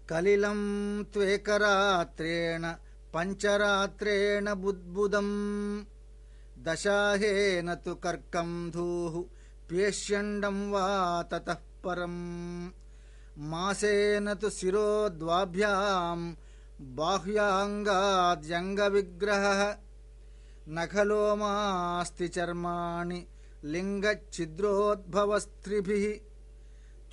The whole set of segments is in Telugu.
కలిలం త్వేకరాత్రేణ పంచరాత్రేణ బుద్బుదం దశాహేన తు కర్కం ధూః ప్యేష్యండం వా తతః పరం మాసేన తు శిరోద్వాభ్యాం బాహ్యాంగాద్యంగ విగ్రహః నఖలోమాస్తి చర్మాణి లింగఛిద్రోద్భవస్త్రిభిః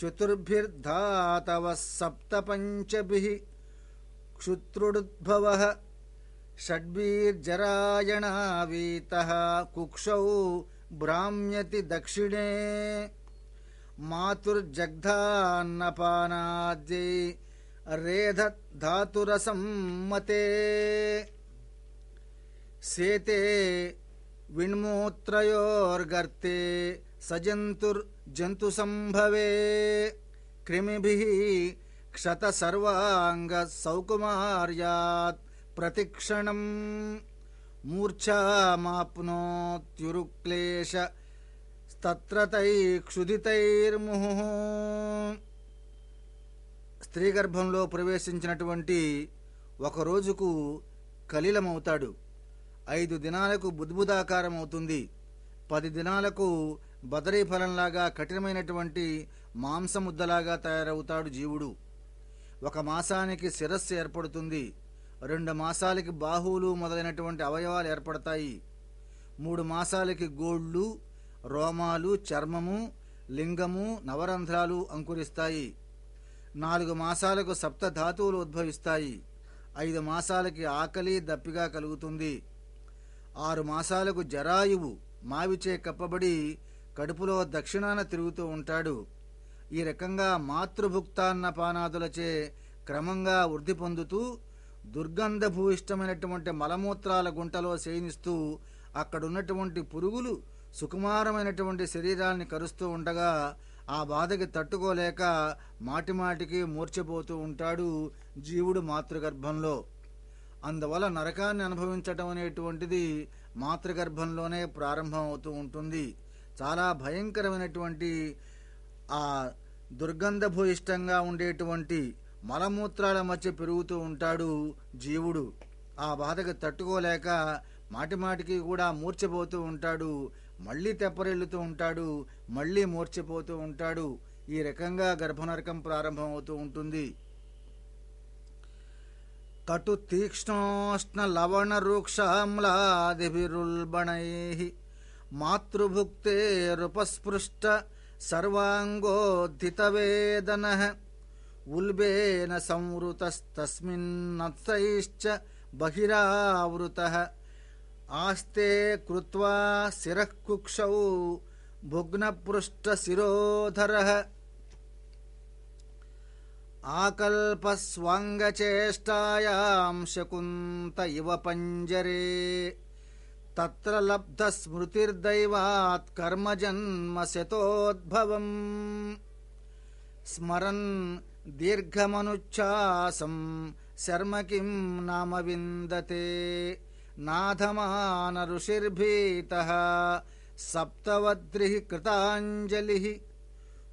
చతుర్భిర్ధాతవః సప్తపంచభిః క్షుత్రుడుద్భవః షడ్భిర్జరాయణావీతః కుక్షౌ భ్రామ్యతి దక్షిణే మాతుర్జగ్ధాన్నపానాద్యై రేధధాతురసమ్మతే సేతే విన్మూత్రయోర్గర్తే సజంతుర్జంతుసంభవే క్రిమిభిః క్షత సర్వాంగ సౌకుమార్యాత్ ప్రతిక్షణం మూర్ఛామాప్నోత్యురుక్లేశ తత్రతైక్షుదితైర్ముహుః. స్త్రీ గర్భంలో ప్రవేశించినటువంటి ఒక రోజుకు కలిలమవుతాడు. 5 దినాలకు బుద్బుదాకారం అవుతుంది. 10 దినాలకు బదరీ ఫలంలాగా కఠినమైనటువంటి మాంసముద్దలాగా తయారవుతాడు జీవుడు. 1 మాసానికి శిరస్సు ఏర్పడుతుంది. 2 మాసాలకి బాహువులు మొదలైనటువంటి అవయవాలు ఏర్పడతాయి. 3 మాసాలకి గోళ్ళు, రోమాలు, చర్మము, లింగము, నవరంధ్రాలు అంకురిస్తాయి. 4 మాసాలకు సప్తధాతువులు ఉద్భవిస్తాయి. 5 మాసాలకి ఆకలి, దప్పిగా కలుగుతుంది. 6 మాసాలకు జరాయువు మావిచే కప్పబడి కడుపులో దక్షిణాన తిరుగుతూ ఉంటాడు. ఈ రకంగా మాతృభుక్తాన్నపానాదులచే క్రమంగా వృద్ధి పొందుతూ దుర్గంధభూయిష్టమైనటువంటి మలమూత్రాల గుంటలో శయనిస్తూ అక్కడున్నటువంటి పురుగులు సుకుమారమైనటువంటి శరీరాన్ని కరుస్తూ ఉండగా ఆ బాధకి తట్టుకోలేక మాటిమాటికి మూర్ఛపోతూ ఉంటాడు జీవుడు మాతృగర్భంలో. అందువల్ల నరకాన్ని అనుభవించటం అనేటువంటిది మాతృగర్భంలోనే ప్రారంభం అవుతూ ఉంటుంది. చాలా భయంకరమైనటువంటి ఆ దుర్గంధభూయిష్టంగా ఉండేటువంటి మలమూత్రాల మధ్య పెరుగుతూ ఉంటాడు జీవుడు. ఆ బాధకు తట్టుకోలేక మాటిమాటికి కూడా మూర్ఛపోతూ ఉంటాడు. మళ్ళీ తెప్పరిల్లుతూ ఉంటాడు, మళ్ళీ మూర్ఛపోతూ ఉంటాడు. ఈ రకంగా గర్భనరకం ప్రారంభం అవుతూ ఉంటుంది. కటు తీక్ష్ణోష్ణ లవణ రూక్షామ్లాదిభిరుల్బణైః మాతృభుక్తేరుపస్పృష్ట సర్వాంగోద్ధితవేదనః ఉల్బేన సంవృతస్తస్మిన్నత్రైశ్చ బహిరావృతః ఆస్తే కృత్వా శిరః కుక్షౌ భుగ్నపృష్ఠ శిరోధరః ఆకల్పస్వాంగచేష్టాయాం శకుంత ఇవ పంజరే తత్ర లబ్ధ స్మృతిర్దైవాత్ కర్మజన్మ శతోద్భవం స్మరన్ దీర్ఘమనుచ్ఛ్వాసం శర్మ కిం నామ విందతే నాధమాన ఋషిర్భీతః సప్తవద్రిః కృతాంజలిః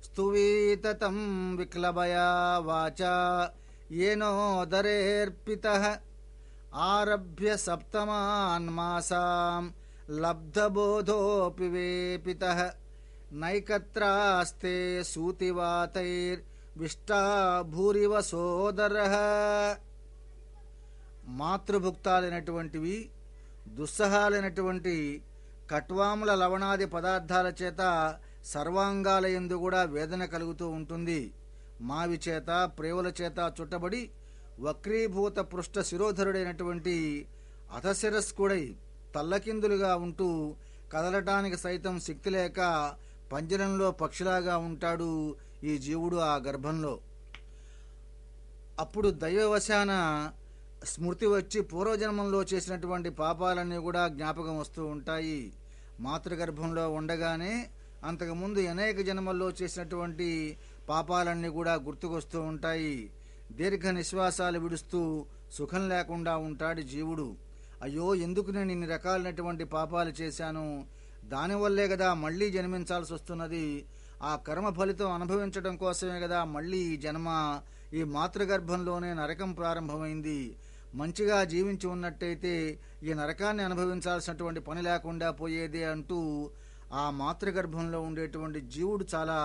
స్తువీతతం విక్లబయా వాచా ఏనోదరేర్పితః ఆరభ్య సప్తమాన్ మాసాం లబ్ధబోధోపి వేపితః నైకత్రాస్తే సూతివాతైర్విష్టా భూరివ సోదరః. మాతృభుక్తాలైనటువంటివి దుస్సహాలైనటువంటి కట్వాముల లవణాది పదార్థాల చేత సర్వాంగాలయందు కూడా వేదన కలుగుతూ ఉంటుంది. మావి చేత, ప్రేవుల చేత చుట్టబడి వక్రీభూత పృష్ఠ శిరోధరుడైనటువంటి అధశిరస్కుడై తల్లకిందులుగా ఉంటూ కదలటానికి సైతం శక్తి లేక పంజరంలో పక్షిలాగా ఉంటాడు ఈ జీవుడు ఆ గర్భంలో. అప్పుడు దైవవశాన స్మృతి వచ్చి పూర్వజన్మంలో చేసినటువంటి పాపాలన్నీ కూడా జ్ఞాపకం వస్తూ ఉంటాయి. మాతృగర్భంలో ఉండగానే అంతకుముందు అనేక జన్మల్లో చేసినటువంటి పాపాలన్నీ కూడా గుర్తుకొస్తూ ఉంటాయి. దీర్ఘ నిశ్వాసాలు విడుస్తూ సుఖం లేకుండా ఉంటాడు జీవుడు. అయ్యో, ఎందుకు నేను ఇన్ని రకాలైనటువంటి పాపాలు చేశాను, దానివల్లే కదా మళ్ళీ జన్మించాల్సి వస్తున్నది, ఆ కర్మ ఫలితం అనుభవించడం కోసమే కదా మళ్ళీ ఈ జన్మ, ఈ మాతృగర్భంలోనే నరకం ప్రారంభమైంది. మంచిగా జీవించి ఉన్నట్టయితే ఈ నరకాన్ని అనుభవించాల్సినటువంటి పని లేకుండా పోయేదే అంటూ ఆ మాతృగర్భంలో ఉండేటువంటి జీవుడు చాలా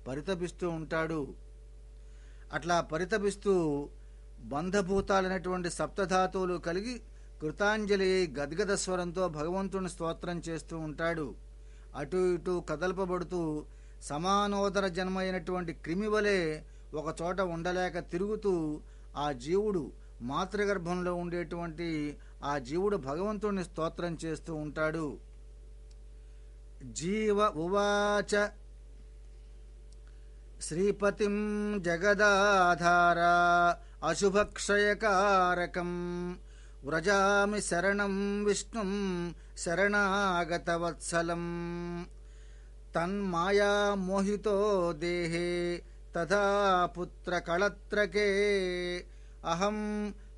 పరితపిస్తూ ఉంటాడు. అట్లా పరితపిస్తూ బంధభూతాలైనటువంటి సప్తధాతువులు కలిగి కృతాంజలి గద్గద స్వరంతో భగవంతుని స్తోత్రం చేస్తూ ఉంటాడు. అటు ఇటు కదల్పబడుతూ సమానోదర జన్మ అయినటువంటి క్రిమివలే ఒకచోట ఉండలేక తిరుగుతూ ఆ జీవుడు మాతృగర్భంలో ఉండేటువంటి ఆ జీవుడు భగవంతుణ్ణి స్తోత్రం చేస్తూ ఉంటాడు. జీవ ఉవాచ శ్రీపతిం జగదాధార అశుభక్షయకారకం వ్రజామి శరణం విష్ణుం శరణాగతవత్సలం తన్మాయా మోహితో దేహే తథా పుత్రకళత్రకే అహం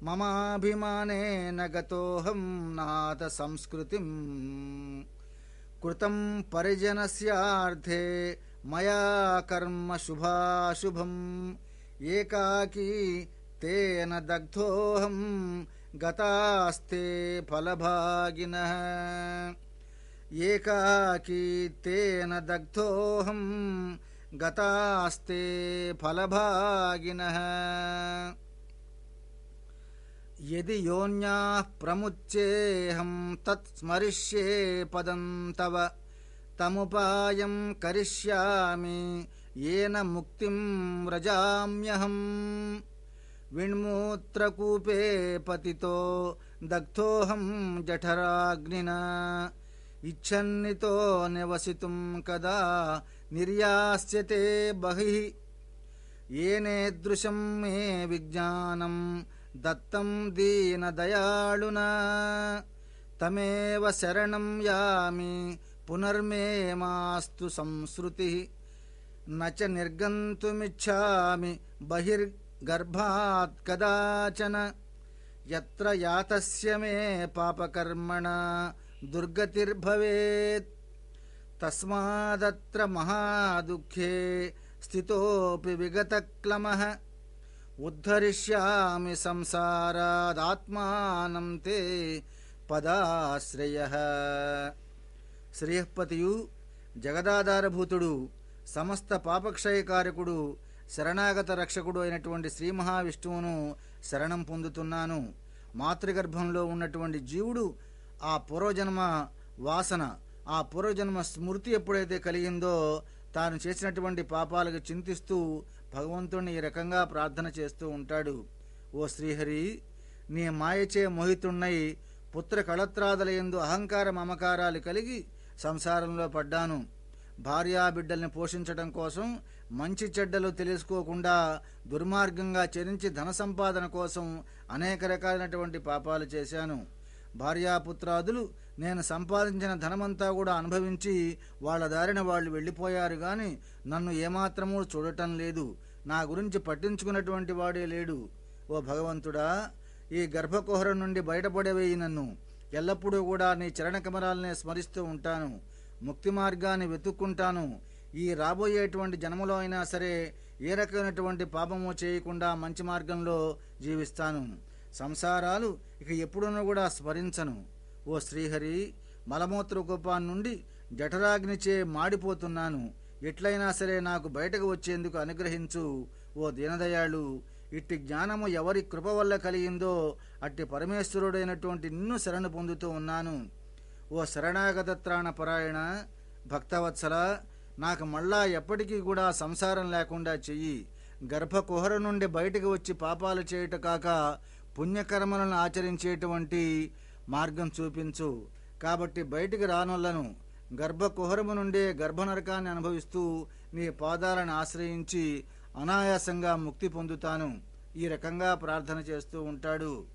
మమాభిమానేన గతోహం నాథ సంస్కృతిం కృతం పరిజనస్యార్థే మయా కర్మ శుభాశుభం ఏకాకీ తేన దగ్ధోహం గతాస్తే ఫలభాగినః ఏకాకీ తేన దగ్ధోహం గతాస్తే ఫలభాగినః యది యోన్యాః ప్రముచ్యేహం తత్ స్మరిష్యే పదం తవ తముపాయం కరిష్యామి ఏన ముక్తిం వ్రజామ్యహం విణ్మూత్రకూపే పతితో దగ్ధోహం జఠరాగ్నినా ఇచ్ఛన్నితో నివసితుం కదా నిర్యాస్యతే బహిః ఏనేదృశం మే విజ్ఞానం దత్తం దీనదయాళునా తమేవ శరణం యామి పునర్మే మాస్తు సంసృతిః నచ నిర్గంతుమిచ్ఛామి బహిర్గర్భాత్ కదాచన యత్ర యాతస్య మే పాపకర్మణ దుర్గతిర్భవేత్ తస్మాదత్ర మహాదుఃఖే స్థితోపి విగతక్లమః ఉద్ధరిష్యామి సంసారాదాత్మానం తే పదాశ్రయః. శ్రేయఃపతియు జగదాధారభూతుడు సమస్త పాపక్షయకారకుడు శరణాగత రక్షకుడు అయినటువంటి శ్రీ మహావిష్ణువును శరణం పొందుతున్నాను. మాతృగర్భంలో ఉన్నటువంటి జీవుడు ఆ పూర్వజన్మ వాసన, ఆ పూర్వజన్మ స్మృతి ఎప్పుడైతే కలిగిందో తాను చేసినటువంటి పాపాలకు చింతిస్తూ భగవంతుణ్ణి ఈ రకంగా ప్రార్థన చేస్తూ ఉంటాడు. ఓ శ్రీహరి, నీ మాయచే మోహితున్నై పుత్ర కళత్రాదులయందు అహంకార మమకారాలు కలిగి సంసారంలో పడ్డాను. భార్యాబిడ్డల్ని పోషించడం కోసం మంచి చెడ్డలు తెలుసుకోకుండా దుర్మార్గంగా చరించి ధన సంపాదన కోసం అనేక రకాలైనటువంటి పాపాలు చేశాను. భార్యాపుత్రాదులు నేను సంపాదించిన ధనమంతా కూడా అనుభవించి వాళ్ళ దారిన వాళ్ళు వెళ్ళిపోయారు గాని నన్ను ఏమాత్రమూ చూడటం లేదు. నా గురించి పట్టించుకున్నటువంటి వాడే లేడు. ఓ భగవంతుడా, ఈ గర్భకుహరం నుండి బయటపడవేయి. నన్ను ఎల్లప్పుడూ కూడా నీ చరణకమరాలనే స్మరిస్తూ ఉంటాను. ముక్తి మార్గాన్ని వెతుక్కుంటాను. ఈ రాబోయేటువంటి జన్మలో అయినా సరే ఏ రకమైనటువంటి పాపము చేయకుండా మంచి మార్గంలో జీవిస్తాను. సంసారాలు ఇక ఎప్పుడునూ కూడా స్మరించను. ఓ శ్రీహరి, మలమూత్ర కూపాన్ నుండి జఠరాగ్నిచే మాడిపోతున్నాను. ఎట్లయినా సరే నాకు బయటకు వచ్చేందుకు అనుగ్రహించు. ఓ దీనదయాళు, ఇట్టి జ్ఞానము ఎవరి కృప వల్ల కలిగిందో అట్టి పరమేశ్వరుడైనటువంటి నిన్ను శరణు పొందుతూ ఉన్నాను. ఓ శరణాగత త్రాణ పరాయణ భక్తవత్సల, నాకు మళ్ళా ఎప్పటికీ కూడా సంసారం లేకుండా చెయ్యి. గర్భకుహర నుండి బయటకు వచ్చి పాపాలు చేయుట కాక పుణ్యకర్మలను ఆచరించేటువంటి మార్గం చూపించు. కాబట్టి బయటికి రానొల్లను. గర్భకుహరము నుండే గర్భనరకాన్ని అనుభవిస్తూ నీ పాదాలను ఆశ్రయించి అనాయాసంగా ముక్తి పొందుతాను. ఈ రకంగా ప్రార్థన చేస్తూ ఉంటాడు.